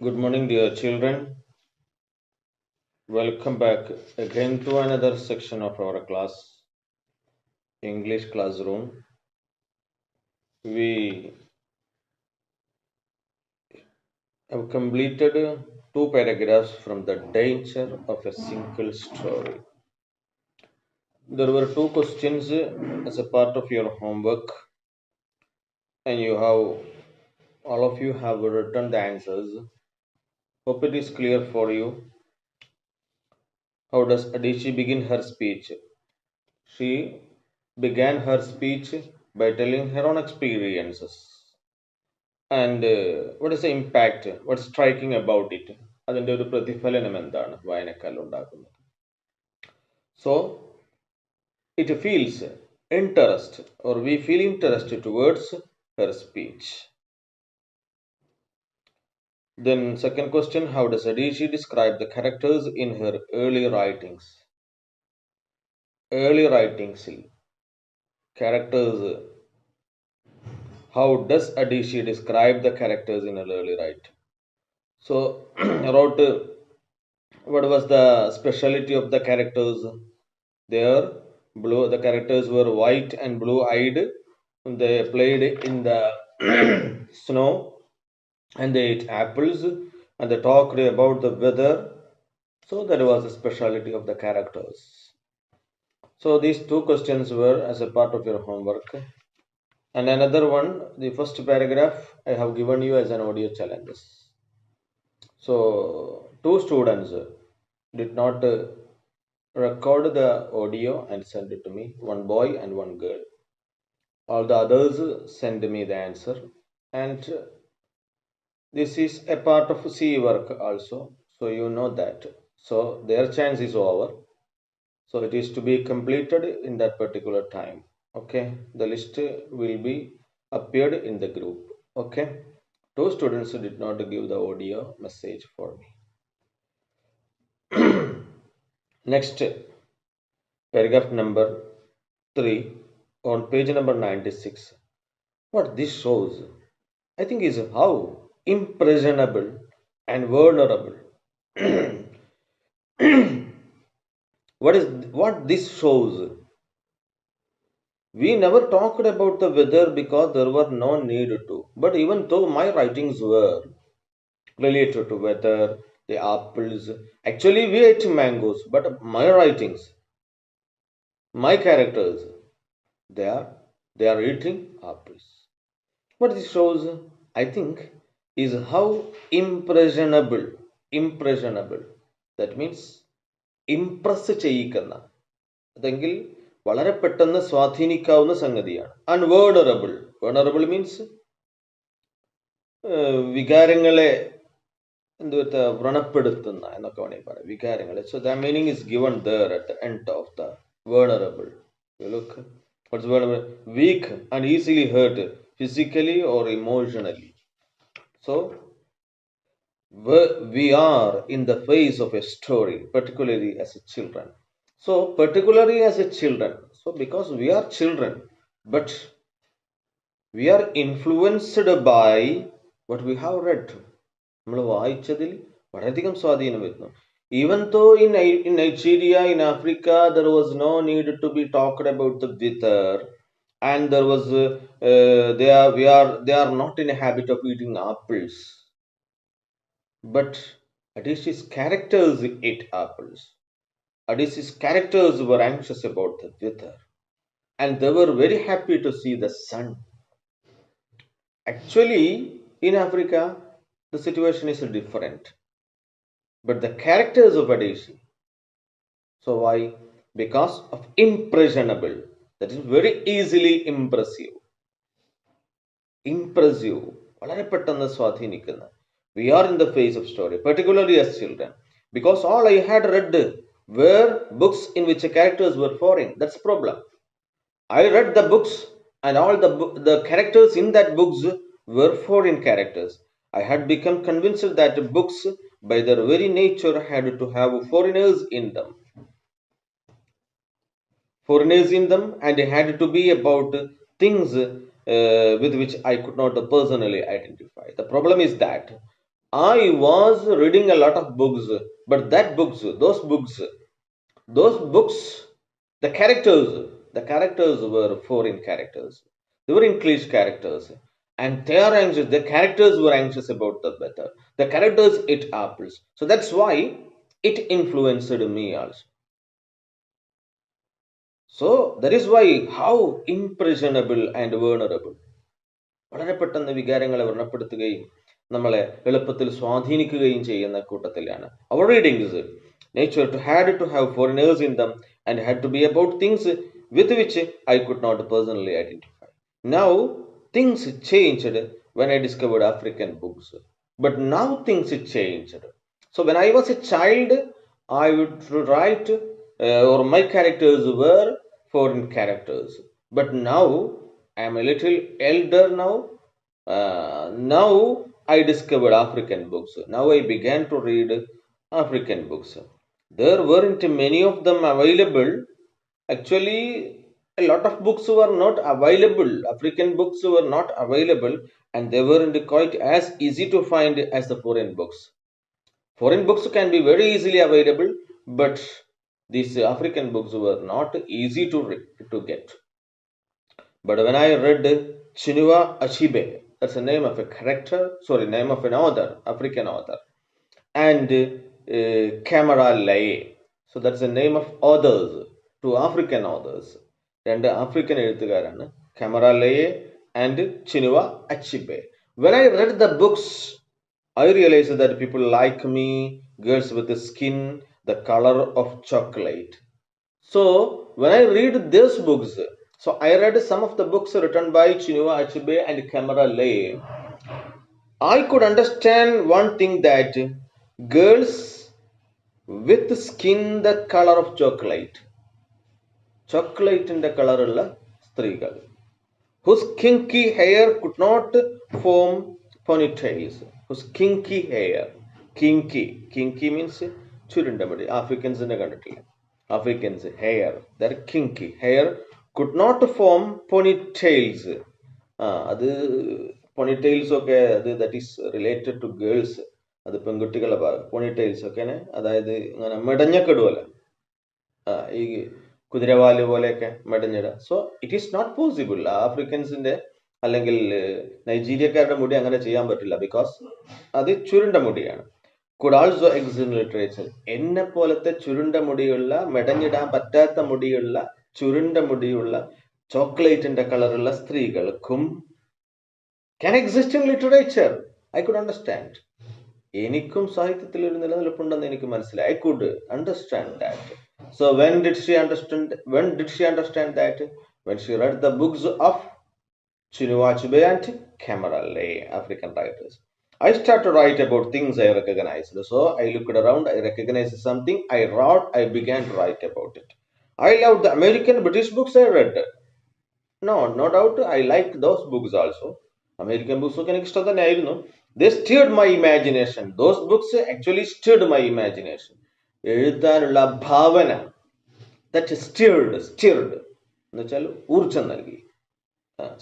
Good morning, dear children. Welcome back again to another section of our class, English classroom. We have completed two paragraphs from The Danger of a Single Story. There were two questions as a part of your homework, and all of you have written the answers. Hope it is clear for you. How does Adishi begin her speech? She began her speech by telling her own experiences. And what is the impact? What's striking about it? അതിൻ്റെ ഒരു പ്രതിഫലനം എന്താണ് വായനക്കാരിൽ ഉണ്ടാക്കുന്നത്? So it feels interest, or we feel interest towards her speech. Then second question, how does Adishi describe the characters in her early writings? Early writings, characters. How does Adishi describe the characters in her early writing? So I wrote what was the speciality of the characters there. The characters were white and blue eyed. They played in the snow, and they ate apples, and they talked about the weather. So that was the speciality of the characters. So these two questions were as a part of your homework. And another one, the first paragraph I have given you as an audio challenges. So two students did not record the audio and send it to me, one boy and one girl. All the others send me the answer, and this is a part of C work also, so you know that. So their chance is over, so it is to be completed in that particular time. Okay, the list will be appeared in the group. Okay, two students did not give the audio message for me. Next, paragraph number 3 on page number 96. What this shows, I think, is how impressionable and vulnerable. What this shows? We never talked about the weather because there were no need to. But even though my writings were related to weather, the apples, actually we ate mangoes, but my writings, my characters, they are they are eating apples. What this shows, I think, is how impressionable, that means impress ചെയ്യിക്കുന്ന, അതെങ്കിൽ വളരെ പെട്ടെന്ന് സ്വാധീനിക്കാവുന്ന സംഗതിയാണ്. അൺവേണറബിൾ, വേണറബിൾ means വികാരങ്ങളെ വ്രണപ്പെടുത്തുന്ന എന്നൊക്കെ വേണമെങ്കിൽ പറയാം, വികാരങ്ങളെ. So the meaning is given there at the end of the vulnerable. Look, what's vulnerable? Weak and easily hurt physically or emotionally. So we are in the phase of a story, particularly as a children. So particularly as a children, so because we are children, but we are influenced by what we have read. നമ്മൾ വായിച്ചതിൽ വളരെയധികം സ്വാധീനം വരുന്നു. Even though in Nigeria, in Africa, there was no need to be talked about the weather, and there was they are not in a habit of eating apples. But Adishi's characters ate apples. Adishi's characters were anxious about the weather, and they were very happy to see the sun. Actually, in Africa, the situation is different. But the characters of Adishi, so why? Because of impressionable, that is very easily impressive. വളരെ പെട്ടെന്ന് സ്വാധീനിക്കുന്ന. We are in the phase of story, particularly as children, because all I had read were books in which characters were foreign. That's the problem. I read the books, and all the characters in that books were foreign characters. I had become convinced that books, by their very nature, had to have foreigners in them. And they had to be about things with which I could not personally identify. The problem is that I was reading a lot of books, but those books, the characters were foreign characters. They were English characters. And they are anxious, the characters were anxious about the weather. The characters eat apples. So that's why it influenced me also. So that is why how impressionable and vulnerable. വളരെ പെട്ടെന്ന് വികാരങ്ങളെ വ്രണപ്പെടുത്തുകയും നമ്മളെ എളുപ്പത്തിൽ സ്വാധീനിക്കുകയും ചെയ്യുന്ന കൂട്ടത്തിലാണ്. Our readings, nature had to have foreigners in them and had to be about things with which I could not personally identify. Now things changed when I discovered African books. But now things changed. So when I was a child, I would write, or my characters were foreign characters. But now I am a little elder now. Now I discovered African books. Now I began to read African books. There weren't many of them available. Actually, a lot of books were not available. African books were not available, and they weren't quite as easy to find as the foreign books. Foreign books can be very easily available, but these African books were not easy to get. But when I read Chinua Achebe, that's the name of a character, sorry, name of an author, African author, and Kamara Laye, so that's the name of authors, two African authors, രണ്ട് African എഴുത്തുകാരാണ്, Kamara Laye and Chinua Achebe. When I read the books, I realized that people like me, girls with the skin, the color of chocolate. So when I read these books, so I read some of the books written by Chinua Achebe and Kamara Laye. I could understand one thing, that girls with skin the color of chocolate, chocolate in the color ulla സ്ത്രീകൾ, whose kinky hair could not form ponytails, whose kinky hair, kinky means ചുരുണ്ട മുടി. ആഫ്രിക്കൻസിനെ കണ്ടിട്ടില്ല, Africans hair, their kinky hair could not form ponytails. അത് ponytails ഒക്കെ അത് that is related to girls. അത് പെൺകുട്ടികളെ ponytails ഒക്കെ അതായത് ഇങ്ങനെ മെടഞ്ഞൊക്കെടുവല്ലോ, ഈ കുതിരവാല് പോലെയൊക്കെ മെടഞ്ഞിടുക. So it is not possible. ആഫ്രിക്കൻസിന്റെ അല്ലെങ്കിൽ നൈജീരിയക്കാരുടെ മുടി അങ്ങനെ ചെയ്യാൻ പറ്റില്ല, ബിക്കോസ് അത് ചുരുണ്ട മുടിയാണ്. could also exist in literature. എന്നെ പോലത്തെ ചുരുണ്ട മുടിയുള്ള, മെടഞ്ഞിടാൻ പറ്റാത്ത മുടിയുള്ള, ചുരുണ്ട മുടിയുള്ള, ചോക്ലേറ്റിന്റെ കളറുള്ള സ്ത്രീകൾക്കും can exist in literature. I could understand. എനിക്കും സാഹിത്യത്തിൽ ഒരു നിലനിൽപ്പുണ്ടെന്ന് എനിക്ക് മനസ്സിലായി. I could understand that. So when did she understand that? When she read the books of Chinua Achebe and Kamara Laye, African writers. I started to write about things I recognized. So I looked around, I recognized something, I wrote, I began to write about it. I loved the American British books I read. No doubt I liked those books also. American books ഒക്കെ എനിക്ക് ഇഷ്ടം തന്നെയായിരുന്നു. They stirred my imagination. Those books actually stirred my imagination. എഴുതാനുള്ള ഭാവന, that stirred എന്ന് വെച്ചാൽ ഊർജം നൽകി,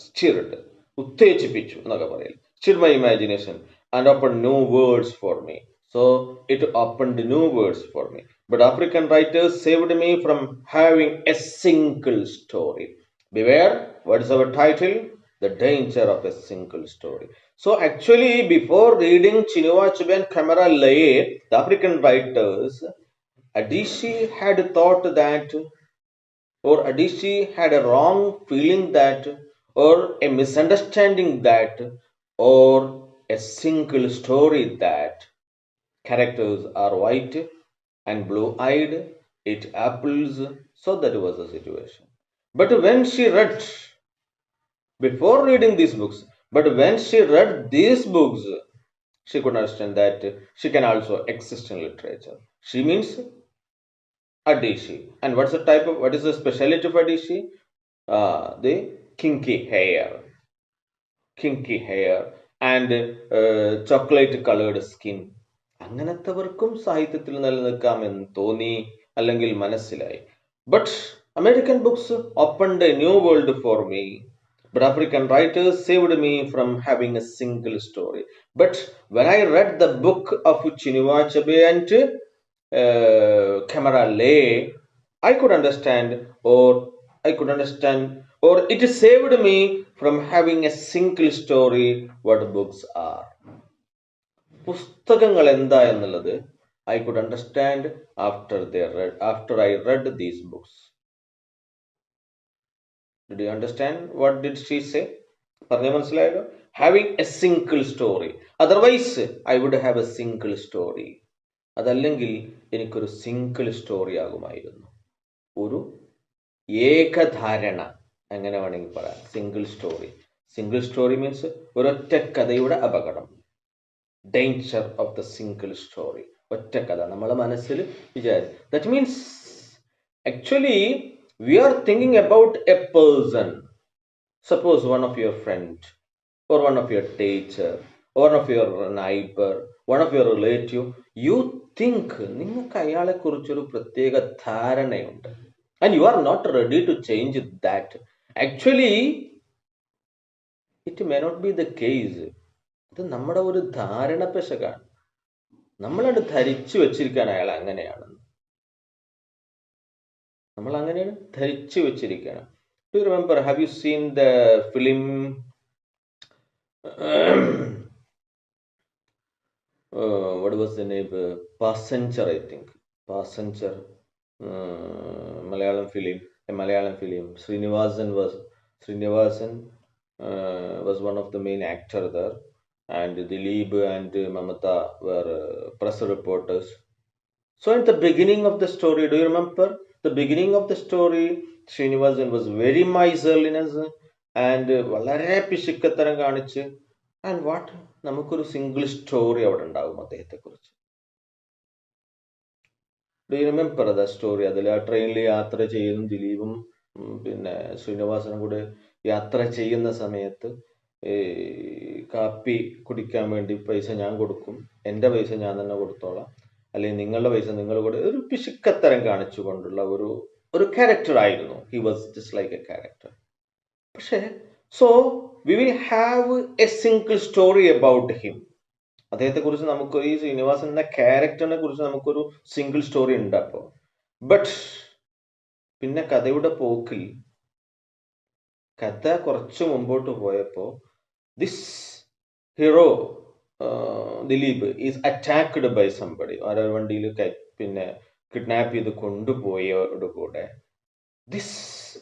stirred, ഉത്തേജിപ്പിച്ചു എന്നൊക്കെ പറയില്ല. Stirred my imagination and opened new words for me. So it opened new words for me. But African writers saved me from having a single story. Beware, what is our title? The danger of a single story. So actually, before reading Chinua Achebe and Kamara Laye, the African writers, Adichie had thought that, or Adichie had a wrong feeling that, or a misunderstanding that, or a single story that characters are white and blue-eyed, eat apples. So that was the situation. But when she read, before reading these books, but when she read these books, she could understand that she can also exist in literature. She means Adichie. And what is the speciality of Adichie? The kinky hair and chocolate colored skin. അങ്ങനത്തെവർക്കും സാഹിത്യത്തിൽ നിലനിൽക്കാമെന്ന് തോന്നി, അല്ലെങ്കിൽ മനസ്സിലായി. But American books opened a new world for me. but African writers saved me from having a single story. But when I read the book of Chinua Achebe and Kamara Lay, I could understand, or it saved me from having a single story what books are. പുസ്തകങ്ങൾ എന്താ എന്നുള്ളത് I could understand after I read these books. Did you understand what did she say? പറഞ്ഞ മനസ്സിലായല്ലോ. Having a single story. Otherwise, I would have a single story. അതല്ലെങ്കിൽ എനിക്കൊരു single story ആകുമായിരുന്നു. ഒരു ഏകധാരണ, അങ്ങനെ വേണമെങ്കിൽ പറയാം. Single story. Single story means ഒരൊറ്റ കഥയുടെ അപകടം. Danger of the single story. ഒറ്റ കഥ നമ്മളെ മനസ്സിൽ that means actually we are thinking about a person. Suppose one of your friend or one of your teacher or one of your neighbor, one of your relative, you think നിങ്ങൾക്ക് അയാളെ കുറിച്ചൊരു പ്രത്യേക ധാരണയുണ്ട്, and you are not ready to change that. Actually it may not be the case. ഇത് നമ്മുടെ ഒരു ധാരണ പെശകാണ്. നമ്മളത് ധരിച്ചു വെച്ചിരിക്കുകയാണ് അയാൾ അങ്ങനെയാണെന്ന്. നമ്മൾ അങ്ങനെയാണ് ധരിച്ചു വെച്ചിരിക്കുകയാണ്. Do you remember, have you seen the film what was the name? Passenger, I think. Passenger. Malayalam film. Srinivasan was one of the main actor there, and Dilip and Mamata were press reporters. So at the beginning of the story, do you remember? The beginning of the story, Srinivasan was very miserliness and വളരെ പിശുക്കത്തരം കാണിച്ച്, and what, നമുക്കൊരു single story അവിടെ ഉണ്ടാകും അദ്ദേഹത്തെ കുറിച്ച്. Do you remember the story? അതിൽ ആ ട്രെയിനിൽ യാത്ര ചെയ്യുന്ന ദിലീപും പിന്നെ ശ്രീനിവാസനും കൂടെ യാത്ര ചെയ്യുന്ന സമയത്ത് കാപ്പി കുടിക്കാൻ വേണ്ടി പൈസ ഞാൻ കൊടുക്കും, എൻ്റെ പൈസ ഞാൻ തന്നെ കൊടുത്തോളാം, അല്ലെങ്കിൽ നിങ്ങളുടെ പൈസ നിങ്ങൾ കൂടെ, ഒരു പിശുക്കത്തരം കാണിച്ചുകൊണ്ടുള്ള ഒരു ക്യാരക്ടർ ആയിരുന്നു. He was just like a character. പക്ഷേ so we will have a single story about him. അദ്ദേഹത്തെ കുറിച്ച് നമുക്ക്, ഈ ശ്രീനിവാസൻ എന്ന ക്യാരക്ടറിനെ കുറിച്ച് നമുക്കൊരു സിംഗിൾ സ്റ്റോറി ഉണ്ട്. അപ്പോൾ ബട്ട് പിന്നെ കഥയുടെ പോക്കിൽ കഥ കുറച്ച് മുമ്പോട്ട് പോയപ്പോൾ this hero Dileep is attacked by somebody. ആരോ വണ്ടിയിൽ പിന്നെ കിഡ്നാപ്പ് ചെയ്ത് കൊണ്ടുപോയോടുകൂടെ this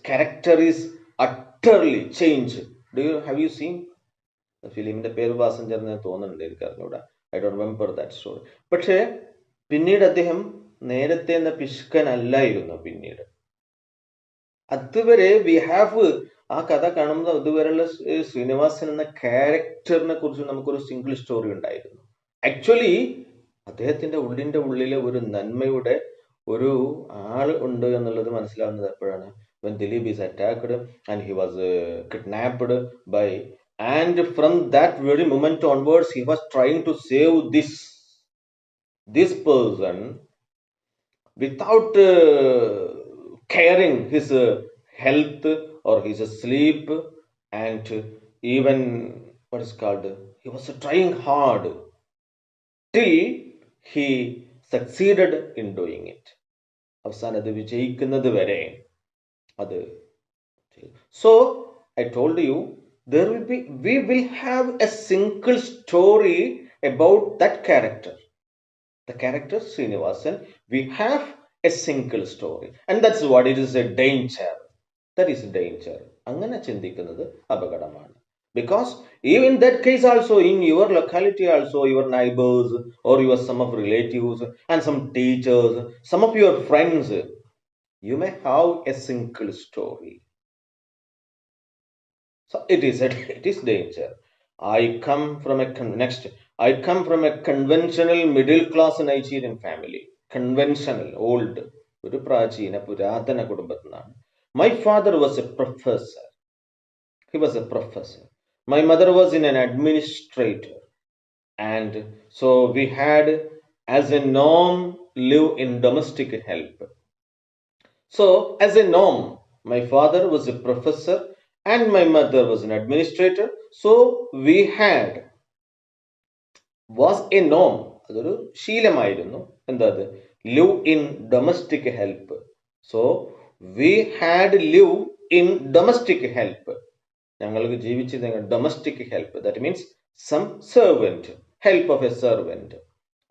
character is utterly change. Have you seen ഫിലിമിന്റെ പേര് പാസഞ്ചർ എന്ന് തോന്നുന്നുണ്ട്, എനിക്ക് അറിഞ്ഞൂടാ. I don't remember that story. പക്ഷേ പിന്നീട് അദ്ദേഹം നേരത്തെ എന്ന പിശുക്കനല്ലായിരുന്നു. പിന്നീട് അതുവരെ വി ഹാവ്, ആ കഥ കാണുമ്പോൾ ഇതുവരെയുള്ള ശ്രീനിവാസൻ എന്ന ക്യാരക്ടറിനെ കുറിച്ച് നമുക്കൊരു സിംഗിൾ സ്റ്റോറി ഉണ്ടായിരുന്നു. ആക്ച്വലി അദ്ദേഹത്തിന്റെ ഉള്ളിലെ ഒരു നന്മയുടെ ഒരു ആൾ ഉണ്ട് എന്നുള്ളത് മനസ്സിലാവുന്നത് എപ്പോഴാണ്? when Dilip is attacked and he was kidnapped by, and from that very moment onwards he was trying to save this person without caring his health or his sleep, and even what is called, he was trying hard till he succeeded in doing it. അവസാനം അത് വിജയിക്കുന്നത് വരെ അത്. So I told you, we will have a single story about that character. The character Srinivasan, we have a single story, and that's what it is, a danger. That is danger. അങ്ങനെ ചിന്തിക്കുന്നത് അപകടമാണ്. Because even in that case also, in your locality also, your neighbors or your some of relatives and some teachers, some of your friends, you may have a single story. So it is danger. I come from a conventional middle class Nigerian family. Conventional, old, ഒരു പ്രാചീന പുരാതന കുടുംബത്തിൽ നിന്നാണ്. My father was a professor. He was a professor. My mother was an administrator. And so we had, as a norm, live in domestic help. So as a norm, my father was a professor and my mother was an administrator. So we had was a norm, അതൊരു ശീലമായിരുന്നു. എന്താ അത്? Live in domestic help. So we had live in domestic help. ഞങ്ങൾക്ക് ജീവിച്ചിരുന്ന domestic help, that means some servant, help of a servant.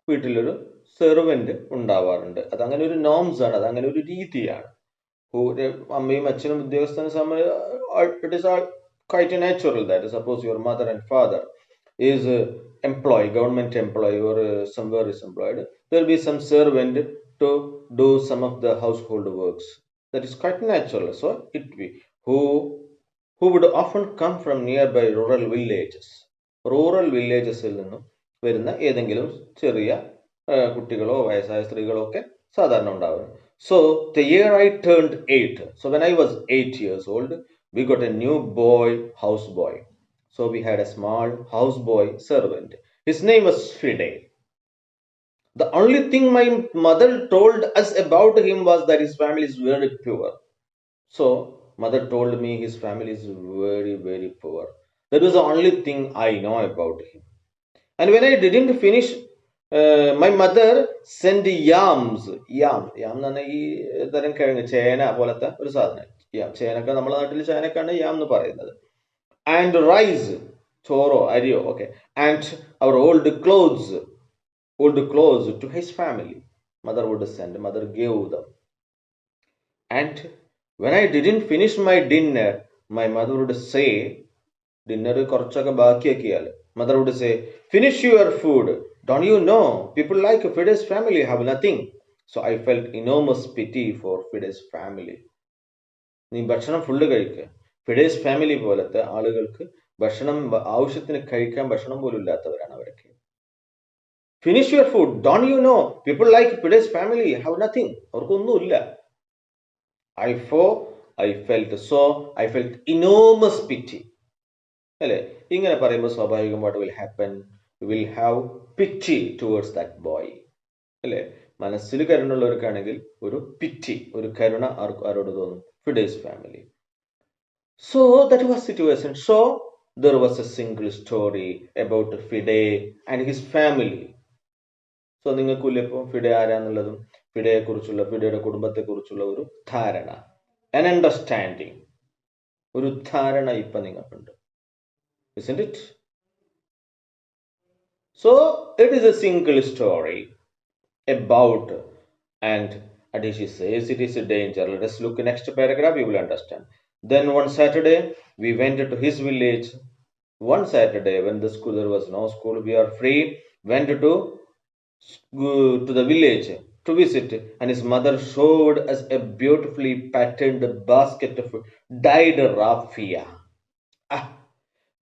വീട്ടിലൊരു servant ഉണ്ടാവാറുണ്ട്. അതങ്ങനെ ഒരു norms ആണ്, അതങ്ങനെ ഒരു രീതിയാണ്. അമ്മയും അച്ഛനും ഉദ്യോഗസ്ഥനും it is quite natural that suppose your mother and father is employee, government employee, or somewhere is employed, there will be some servant to do some of the household works. That is quite natural. So it be who would often come from nearby rural villages. Rural വില്ലേജസിൽ നിന്നും വരുന്ന ഏതെങ്കിലും ചെറിയ കുട്ടികളോ വയസ്സായ സ്ത്രീകളോ ഒക്കെ സാധാരണ ഉണ്ടാവും. So the year I turned 8, so when I was 8 years old, we got a new boy, houseboy. So we had a small houseboy servant. His name was Fide. The only thing my mother told us about him was that his family is very poor. So mother told me his family is very, very poor. That was the only thing I know about him. And when I didn't finish, my mother sent yams. Yam എന്ന് പറഞ്ഞാൽ ഈ തരം കിഴങ്ങ്, ചേന പോലത്തെ ഒരു സാധനം. യാം, ചേനക്ക നമ്മുടെ നാട്ടിൽ ചേനക്കാണ് യാം എന്ന് പറയുന്നത്. ആൻഡ് റൈസ്, ചോറോ അരിയോ, okay. And our old clothes to his family. Mother would send, mother gave them. And when I didn't finish my dinner, my mother would say, dinner കുറച്ചൊക്കെ ബാക്കിയാക്കിയാൽ mother would say, finish your food. Don't you know people like Fide's family have nothing? So I felt enormous pity for Fide's family. നീ ഭക്ഷണം full കഴിക്കുക. ഫിഡേസ് family പോലത്തെ ആളുകൾക്ക് ഭക്ഷണം ആവശ്യത്തിന് കഴിക്കാൻ ഭക്ഷണം പോലും ഇല്ലാത്തവരാണ് അവരൊക്കെ. Finish your food. Don't you know people like Fide's family have nothing. അവർക്കൊന്നുമില്ല. I felt enormous pity. അല്ലേ? ഇങ്ങനെ പറയുമ്പോൾ സ്വാഭാവികമായിട്ട് will have pity towards that boy. അല്ലേ? മനസ്സിൽ കരുണുള്ളവർക്കാണെങ്കിൽ ഒരു പിറ്റി, ഒരു കരുണ ആരോട് തോന്നും? Fide's family. So that was situation. So there was a single story about Fide and his family. So നിങ്ങൾക്കില്ല ഇപ്പോൾ ഫിഡെ ആരാന്നുള്ളതും ഫിഡയെ കുറിച്ചുള്ള, ഫിഡയുടെ കുടുംബത്തെ കുറിച്ചുള്ള ഒരു ധാരണ, an understanding, ഒരു ധാരണ ഇപ്പൊ നിങ്ങൾക്കുണ്ട്. Isn't it? So it is a single story about, and Adishi says it is a danger. Let us look next paragraph, you will understand. Then one Saturday we went to his village. One Saturday when there was no school, we are free, went to the village to visit, and his mother showed us a beautifully patterned basket of dyed raffia.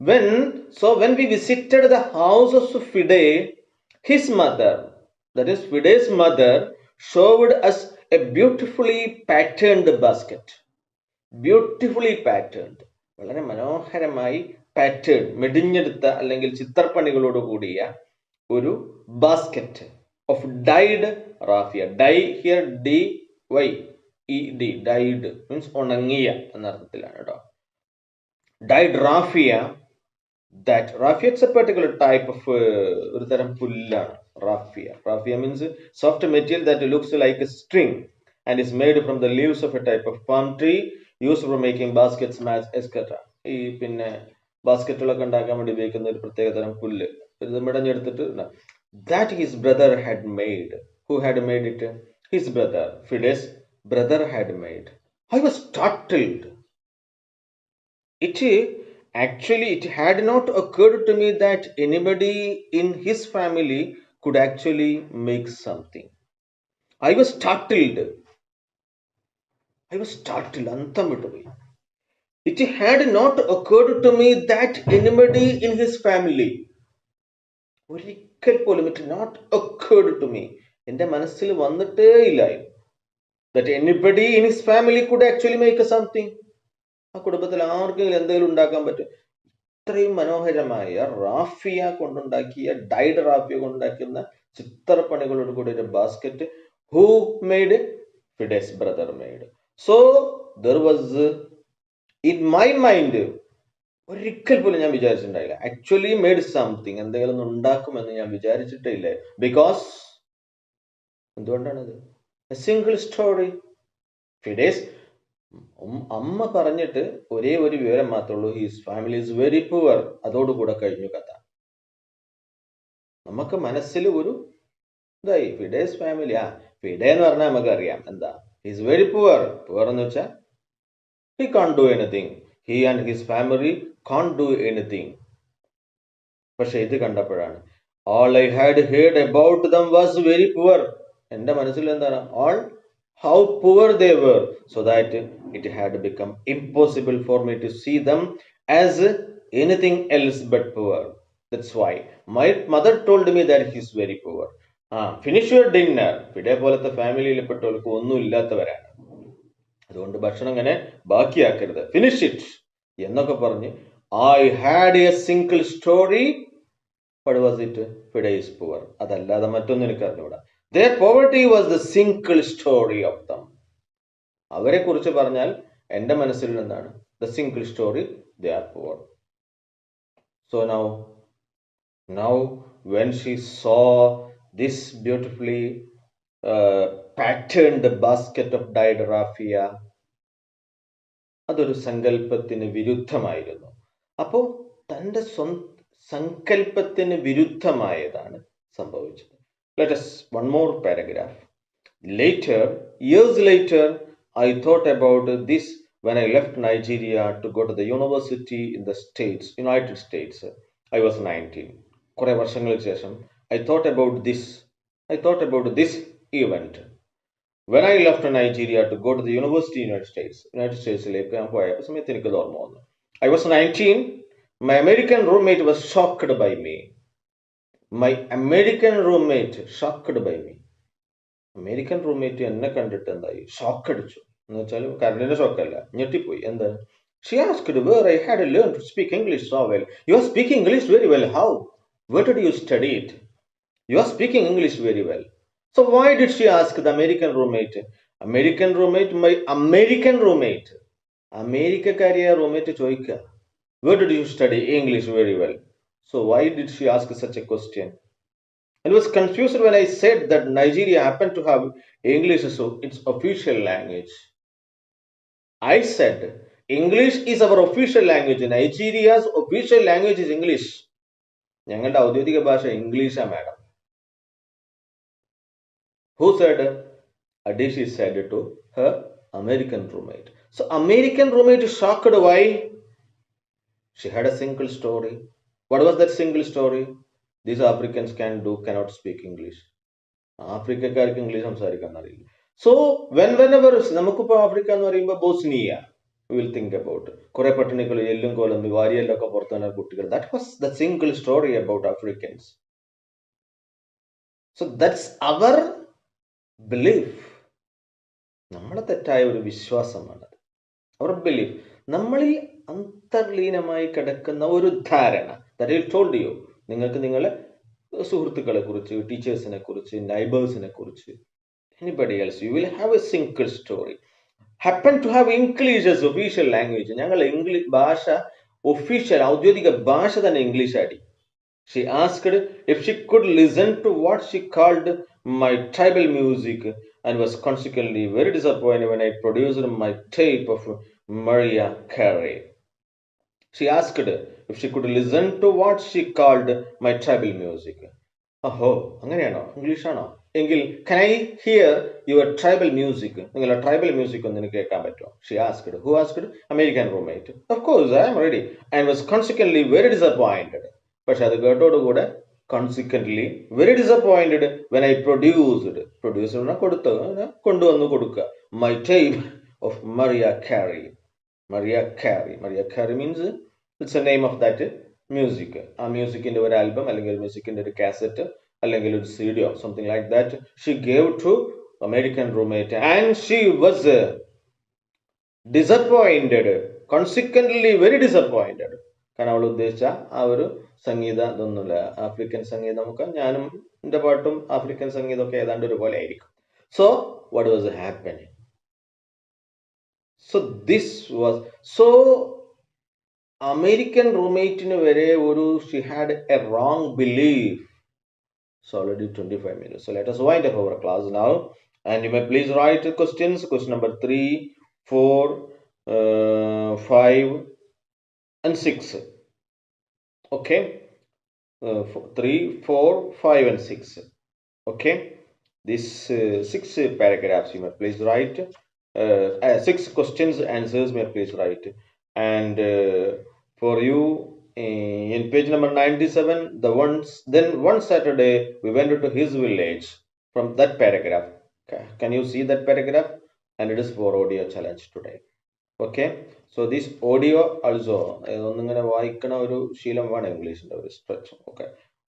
When we visited the house of Fide, his mother, that is Fide's mother, showed us a beautifully patterned basket. Beautifully patterned, വളരെ മനോഹരമായി pattern, മെടിഞ്ഞെടുത്ത അല്ലെങ്കിൽ ചിത്രപ്പണികളോട് കൂടിയ ഒരു basket of dyed raffia. Dye here DYED, dyed means ഉണങ്ങിയ എന്നർത്ഥത്തിലാണ് കേട്ടോ. Dyed raffia. That raffia is a particular type of ഒരു തരം പുല്ലാണ് raffia. Raffia means soft material that looks like a string and is made from the leaves of a type of palm tree used for making baskets, mats, etc. ഈ പിന്നെ ബാസ്ക്കറ്റുകളൊക്കെ ഉണ്ടാക്കാൻ വേണ്ടി ഉപയോഗിക്കുന്ന ഒരു പ്രത്യേക തരം പുല്ല്. ഇത് മെടഞ്ഞെടുത്തിട്ട് that his brother had made. Who had made it? His brother, Fide's brother had made. I was startled. It had not occurred to me that anybody in his family could actually make something. I was startled. Antam vittupoyi. It had not occurred to me that anybody in his family, ഒരിക്കൽ പോലും it not occurred to me, എൻ്റെ മനസ്സിൽ വന്നിട്ടേ ഇല്ലായിരുന്നു, that anybody in his family could actually make something. ആ കുടുംബത്തിൽ ആർക്കെങ്കിലും എന്തെങ്കിലും ഉണ്ടാക്കാൻ പറ്റും. ഇത്രയും മനോഹരമായ റാഫിയ കൊണ്ടുണ്ടാക്കിയ, ഡൈഡ് റാഫിയ കൊണ്ടുണ്ടാക്കുന്ന ചിത്രപ്പണികളോട് കൂടി ഒരു basket. Who made? Fide's brother made. So there was in my mind ഒരിക്കൽ പോലും ഞാൻ വിചാരിച്ചിട്ടുണ്ടായില്ല. ആക്ച്വലി മേഡ് സംതിങ്, എന്തെങ്കിലും ഒന്ന് ഉണ്ടാക്കുമെന്ന് ഞാൻ വിചാരിച്ചിട്ടേ ഇല്ല. ബിക്കോസ് എന്തുകൊണ്ടാണത്? A single story. ഫിഡേസ് അമ്മ പറഞ്ഞിട്ട് ഒരേ ഒരു വിവരം മാത്രമേ ഉള്ളൂ, his family is very poor. അതോടുകൂടെ കഴിഞ്ഞു കഥ. നമുക്ക് മനസ്സിൽ ഒരു ഇതായി, ഫിഡേസ് ഫാമിലി. ഫിഡേ എന്ന് പറഞ്ഞാൽ നമുക്ക് അറിയാം എന്താ, ഹിസ് വെരി പുവർ. പുവർ എന്ന് വെച്ചാൽ he can't do anything. He and his family can't do anything. പക്ഷെ ഇത് കണ്ടപ്പോഴാണ്, all I had heard about them was very poor. എൻ്റെ മനസ്സിൽ എന്താണ്, all how poor they were, so that it had become impossible for me to see them as anything else but poor. That's why my mother told me that he's very poor. Finish your dinner. Fide പോലത്തെ ഫാമിലിയിൽ പെട്ടവർക്ക് ഒന്നും ഇല്ലാത്തവരാണ്, അതുകൊണ്ട് ഭക്ഷണം ഇങ്ങനെ ബാക്കിയാക്കരുത്, finish it എന്നൊക്കെ പറഞ്ഞ്. I had A single story. What was it? Fide is poor. അതല്ലാതെ മറ്റൊന്നും എനിക്ക് അറിഞ്ഞൂടാ. Their poverty was the single story of them. അവരെ കുറിച്ച് പറഞ്ഞാൽ എൻ്റെ മനസ്സിൽ എന്താണ്, the single story, they are poor. So now when she saw this beautifully patterned basket of dyed raffia, അതൊരു സങ്കല്പത്തിന് വിരുദ്ധമായിരുന്നു. അപ്പോൾ തൻ്റെ സങ്കല്പത്തിന് വിരുദ്ധമായതാണ് സംഭവിച്ചത്. Let us one more paragraph. Years later, I thought about this when I left Nigeria to go to the university in the United States. I was 19. കുറെ വർഷങ്ങൾക്ക് ശേഷം I thought about this event. When I left Nigeria to go to the university in United States-ലേക്ക് ഞാൻ പോയ സമയത്ത് എനിക്കത് ഓർമ്മ വന്നു. I was 19. My American roommate was shocked by me. American roommate എന്നെ കണ്ടിട്ട് എന്തായി, ഷോക്ക് അടിച്ചു. എന്ന് വെച്ചാൽ കരണ്ടിന്റെ ഷോക്കല്ല, ഞെട്ടിപ്പോയി. എന്താ? She asked where I had learned to speak English so well. You are speaking English very well. How? Where did you study it? You are speaking English very well. So why did she ask the American roommate? My American roommate. അമേരിക്കക്കാരിയ roommate ചോദിക്കുക, where did you study English very well? So why did she ask such a question? I was confused when I said that Nigeria happened to have English as its official language. I said English is our official language. Nigeria's official language is English. ഞങ്ങളുടെ ഔദ്യോഗിക ഭാഷ ഇംഗ്ലീഷാ madam. Who said? Adishi said to her American roommate. So American roommate shocked. Why? She had a single story. What was that single story? These Africans cannot speak English. ആഫ്രിക്കക്കാർക്ക് English സംസാരിക്കാൻ അറിയില്ല. So whenever നമുക്കിപ്പോൾ Africa എന്ന് പറയുമ്പോൾ Bosnia, we will think about കുറെ പട്ടണികൾ, എല്ലും കോലം വാരിയെല്ലൊക്കെ പുറത്തു വന്ന കുട്ടികൾ. That was the single story about Africans. So that's our belief. നമ്മളെ തെറ്റായ ഒരു വിശ്വാസമാണത്. അവർ ബിലീഫ്, നമ്മളിൽ അന്തർലീനമായി കിടക്കുന്ന ഒരു ധാരണ. that I told you. നിങ്ങൾക്ക് നിങ്ങളെ സുഹൃത്തുക്കളെ കുറിച്ച്, ടീച്ചേഴ്സിനെ കുറിച്ച്, നൈബേഴ്സിനെ കുറിച്ച്, anybody else, you will have a single story. Happen to have English as official language. ഞങ്ങൾ ഇംഗ്ലീഷ് ഭാഷ ഒഫീഷ്യൽ ഔദ്യോഗിക ഭാഷ തന്നെ ഇംഗ്ലീഷ് ആടി. She asked if she could listen to what she called my tribal music, and was consequently very disappointed when I produced my tape of Mariah Carey. She asked if she could listen to what she called my tribal music. അഹോ, അങ്ങനെയാണോ? English ആണോ? എങ്കിൽ can I hear your tribal music? നിങ്ങളുടെ tribal music ഒന്ന് എനിക്ക് കേൾക്കാൻ പറ്റുമോ? She asked. Who asked? American roommate. Of course, I am ready. And was consequently very disappointed. പക്ഷെ അത് കേട്ടോടുകൂടെ consequently very disappointed when I produced കൊണ്ടുവന്നു കൊടുക്കുക, my tape of Mariah Carey. Mariah Carey means it's a name of that music. ആ മ്യൂസിക്കിന്റെ ഒരു album അല്ലെങ്കിൽ മ്യൂസിക്കിന്റെ ഒരു cassette അല്ലെങ്കിൽ ഒരു CD something like that she gave to American roommate, and she was disappointed, consequently very disappointed. കാരണം അവൾ ഉദ്ദേശിച്ച ആ ഒരു സംഗീത ഇതൊന്നുമില്ല, ആഫ്രിക്കൻ സംഗീതമൊക്കെ, ഞാനും എൻ്റെ പാട്ടും ആഫ്രിക്കൻ സംഗീതമൊക്കെ ഏതാണ്ട് ഒരുപോലെ ആയിരിക്കും. So what was happening? So this was so American roommate in a she had a wrong belief. So already 25 minutes. So let us wind up our class now. And you may please write questions. Question number 3, 4, 5, and 6. Okay. 3, 4, 5, and 6. Okay. These 6 paragraphs you may please write. 6 questions, answers may please write. And for you, in page number 97, then one Saturday we went to his village from that paragraph. Can you see that paragraph? And it is for audio challenge today. Okay, so this audio also ഒന്നിങ്ങനെ വായിക്കണ ഒരു ശീലം വേണം ഇംഗ്ലീഷിന്റെ ഒരു stretch.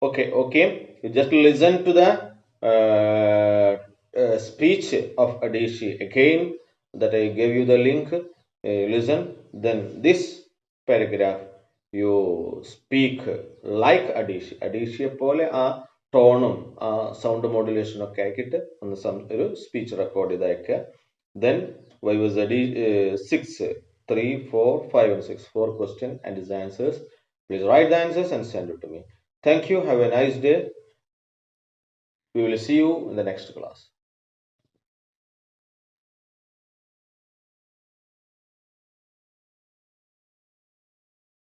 Okay, you just listen to the speech of Adishi again, that I gave you the link. Listen, then this paragraph you speak like Adishi പോലെ ആ ടോണും ആ sound മോഡുലേഷനും ഒക്കെ ആക്കിയിട്ട് ഒന്ന് ഒരു സ്പീച്ച് റെക്കോർഡ് ചെയ്തയക്കുക. Then why was 6, 3, 4, 5, and 6, 4 question and his answers. Please write the answers and send it to me. Thank you. Have a nice day. We will see you in the next class.